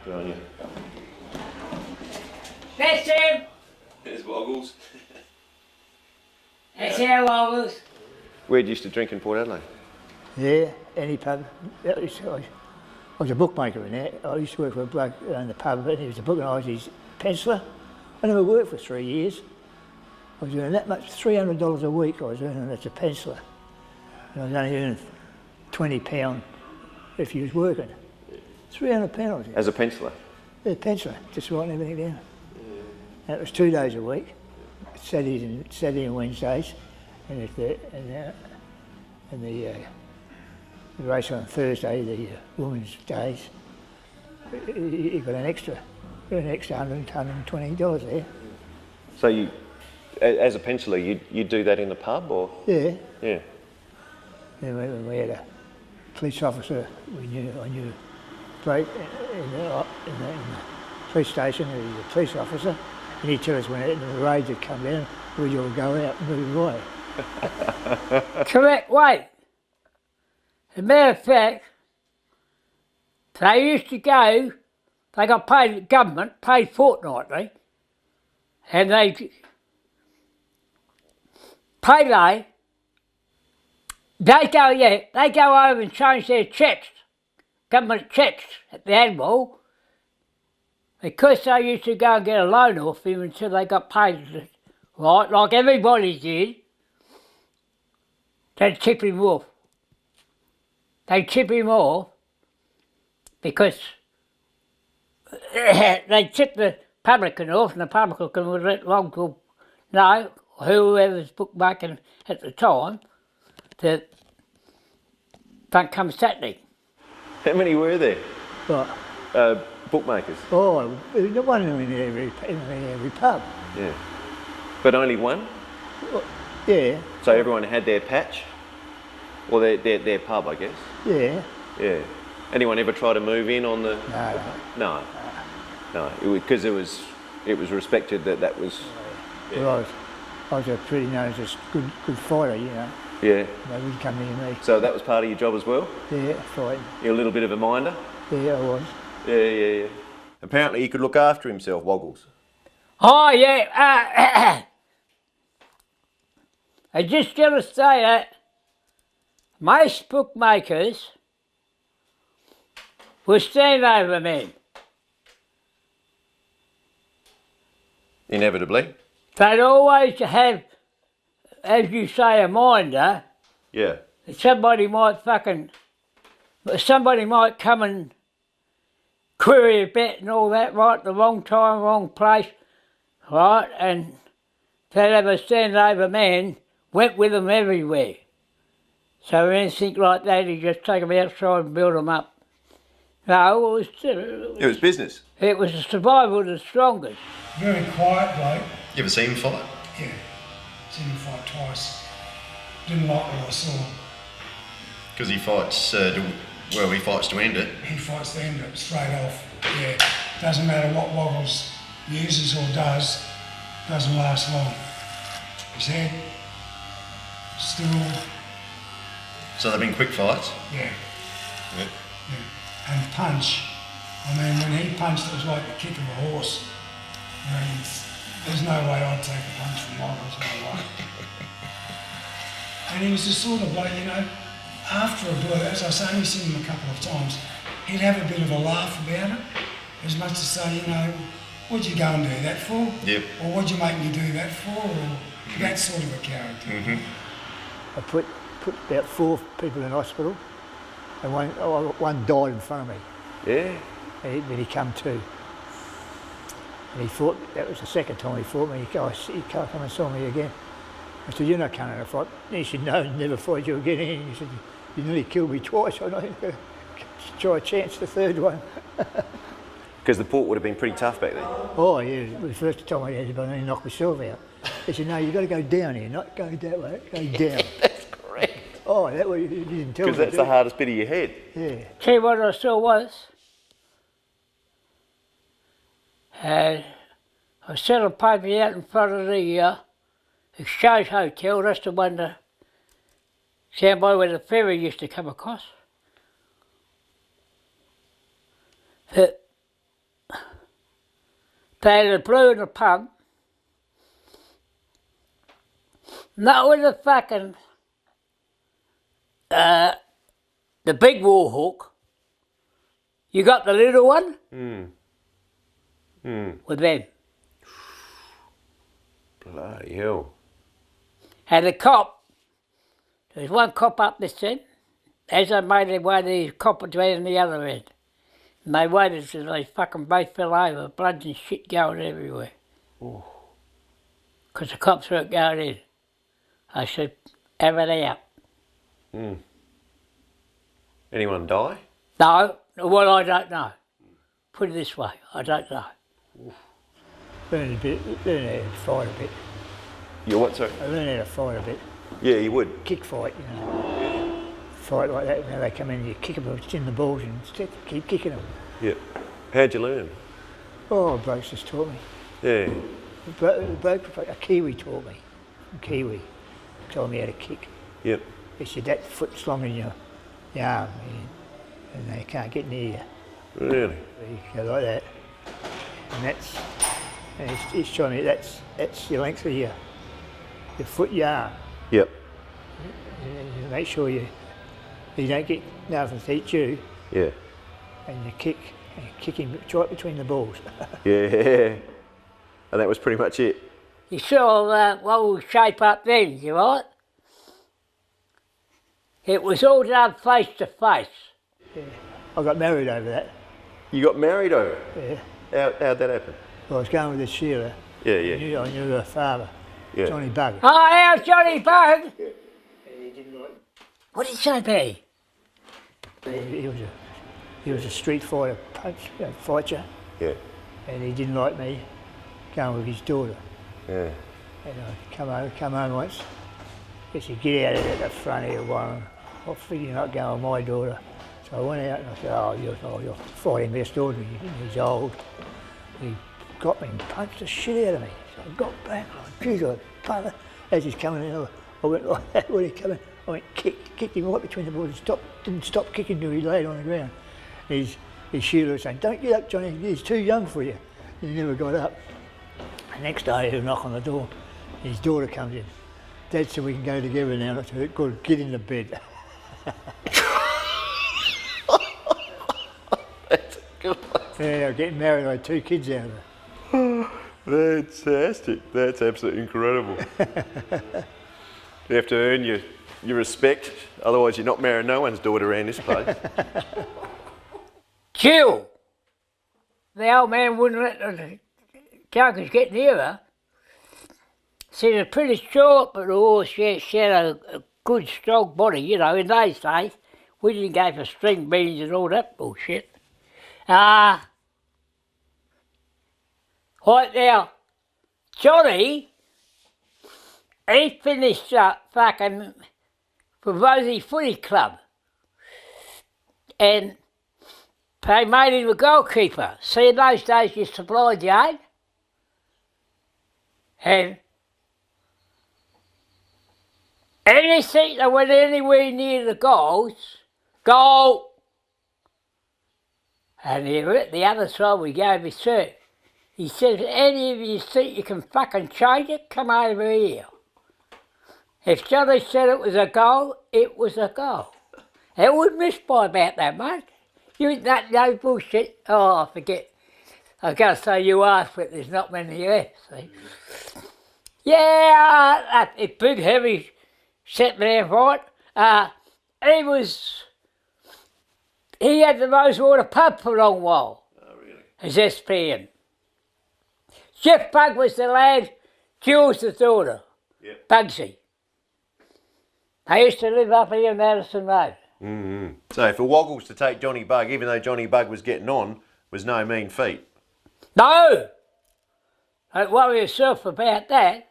Good on you. That's him! There's Woggles. That's our Woggles. Where'd you used to drink in Port Adelaide? Yeah, any pub. I was a bookmaker in there. I used to work for a bloke in the pub, and he was a book, and I was his penciler. I never worked for 3 years. I was earning that much, $300 a week I was earning as a penciler. And I was only earning £20 if you was working. £300. As a penciler? Yeah, penciler, just writing everything down. And it was 2 days a week, Saturday and Wednesdays, and the race on Thursday, the women's days, you got an extra $100, $120 there. So you, as a penciler, you do that in the pub, or? Yeah. Yeah. And we had a police officer, I knew bloke in the police station, he was a police officer, and he'd tell us when the raids had come down, where you would go out and move away. Correct way. As a matter of fact, they used to go, they got paid, the government paid fortnightly, and they, payday, they go over and change their checks, government checks at the Admiral, because they used to go and get a loan off him until they got paid, right, like everybody did, they'd tip him off. They'd tip him off because they tipped the publican off, and the publican would let Longle know, whoever's bookmaking at the time, that don't come Saturday. How many were there? What? Bookmakers? Oh, one in every pub. Yeah. But only one? Yeah. So everyone had their patch? Or their pub, I guess? Yeah. Yeah. Anyone ever try to move in on the... No. No. Because it was respected that was... Yeah. Well, I was a pretty known as a good fighter, you know. Yeah. They wouldn't come near me. So that was part of your job as well? Yeah, fighting. You're a little bit of a minder? Yeah, I was. Yeah. Apparently he could look after himself, Woggles. Oh yeah, I just gotta say that most bookmakers were standover men. Inevitably? They'd always have, as you say, a minder. Yeah. Somebody might come and query a bet and all that, right, the wrong time, wrong place, right, and they'd have a standover man, went with them everywhere. So anything like that, he'd just take them outside and build them up. No, It was business? It was the survival of the strongest. Very quiet bloke. You ever seen him fight? Yeah, seen him fight twice. Didn't like what I saw. Because he fights, he fights to end it. He fights to end it straight off. Yeah, doesn't matter what Woggles uses or does, doesn't last long. His head, still. So they've been quick fights? Yeah. And punch. I mean, when he punched, it was like the kick of a horse. You know, there's no way I'd take a punch from Woggles, no way. And he was the sort of bloke, you know, after a blow, as I say, I've only seen him a couple of times, he'd have a bit of a laugh about it, as much as say, you know, what'd you go and do that for? Yep. Or what'd you make me do that for? Or that sort of a character. I put about 4 people in hospital, and one died in front of me. Yeah. And then he come to. And he fought, that was the second time he fought me. He can't come and saw me again. I said, you're not coming in a fight. And he said, no, never fight you again. And he said, you nearly killed me twice. I'm not going to try a chance the third one. Because the port would have been pretty tough back then. Oh yeah, it was the first time I had to knock myself out. He said, no, you've got to go down here, not go that way, go down. That's correct. Oh, that way you didn't tell me. Because that's the hardest bit of your head. Yeah. Tell you what I saw was, I set a paper out in front of the Exchange Hotel, that's the one down by where the ferry used to come across. That They had a brew in the pub. That was a fucking, the big war hook. You got the little one? With them. Bloody hell. And the cop, there's one cop up this end, as I made their way, the cop was right on the other end. And they waited till they fucking both fell over, blood and shit going everywhere. Because the cops weren't going in. I said, have it out. Anyone die? No, well, I don't know. Put it this way, I don't know. Learned how to fight a bit. You what, sorry? I learned how to fight a bit. Yeah, you would. Kick fight, you know. Fight like that, now they come in, you kick them in the balls and keep kicking them. Yeah. How'd you learn? Oh, blokes just taught me. Yeah. A Kiwi taught me. A Kiwi told me how to kick. Yep. He said that foot's long in your arm and they can't get near you. Really? You go like that. And he's showing me that's the length of your foot, your arm. Yep. You make sure you don't get nothing to eat you. Yeah. And you kick him right between the balls. Yeah. And that was pretty much it. You saw what was shape up then, you right? It was all done face to face. Yeah. I got married over that. You got married over it? Yeah. How'd that happen? Well, I was going with this Sheila. Yeah. I knew her father, Yeah. Johnny Bug. Oh, how's Johnny Bug? He didn't like. What did he say to me? He was a street fighter, fighter, Yeah. and he didn't like me going with his daughter. Yeah. And I come home once. He said, get out of there at the front here, Warren. I figured you're not going with my daughter. So I went out and I said, you're fighting best daughter. He's old. He got me and punched the shit out of me. So I got back, as he's coming in, I went like that when he came in. I went kicked him right between the balls. Didn't stop kicking till he laid on the ground. His Sheila was saying, don't get up, Johnny, he's too young for you. And he never got up. The next day he'll knock on the door. His daughter comes in. Dad said we can go together now. I said, good, get in the bed. That's a good one. Yeah, getting married, I had 2 kids out of it. Fantastic. That's absolutely incredible. You have to earn your respect, otherwise you're not marrying no one's daughter around this place. Jill! The old man wouldn't let the jokers get near her. She was pretty short, but she had a good strong body, you know, in those days. We didn't go for string beans and all that bullshit. Right now, Johnny, he finished up fucking for Rosie Footy Club. And they made him a goalkeeper. See, in those days you supplied the aid. And anything that went anywhere near the goals, goal! And the other side we gave his cert. He said, if any of you think you can fucking change it, come over here. If Johnny said it was a goal, it was a goal. It would miss by about that much. You that no bullshit. Oh, I forget. I was going to say you asked, but there's not many left, see. Yeah, a big heavy set there, right? He had the Rosewater pub for a long while. Oh, really? As SPM. Jeff Bug was the lad, Jules the daughter. Yep. Bugsy. They used to live up here in Madison Road. Mm-hmm. So for Woggles to take Johnny Bug, even though Johnny Bug was getting on, was no mean feat. No! Don't worry yourself about that.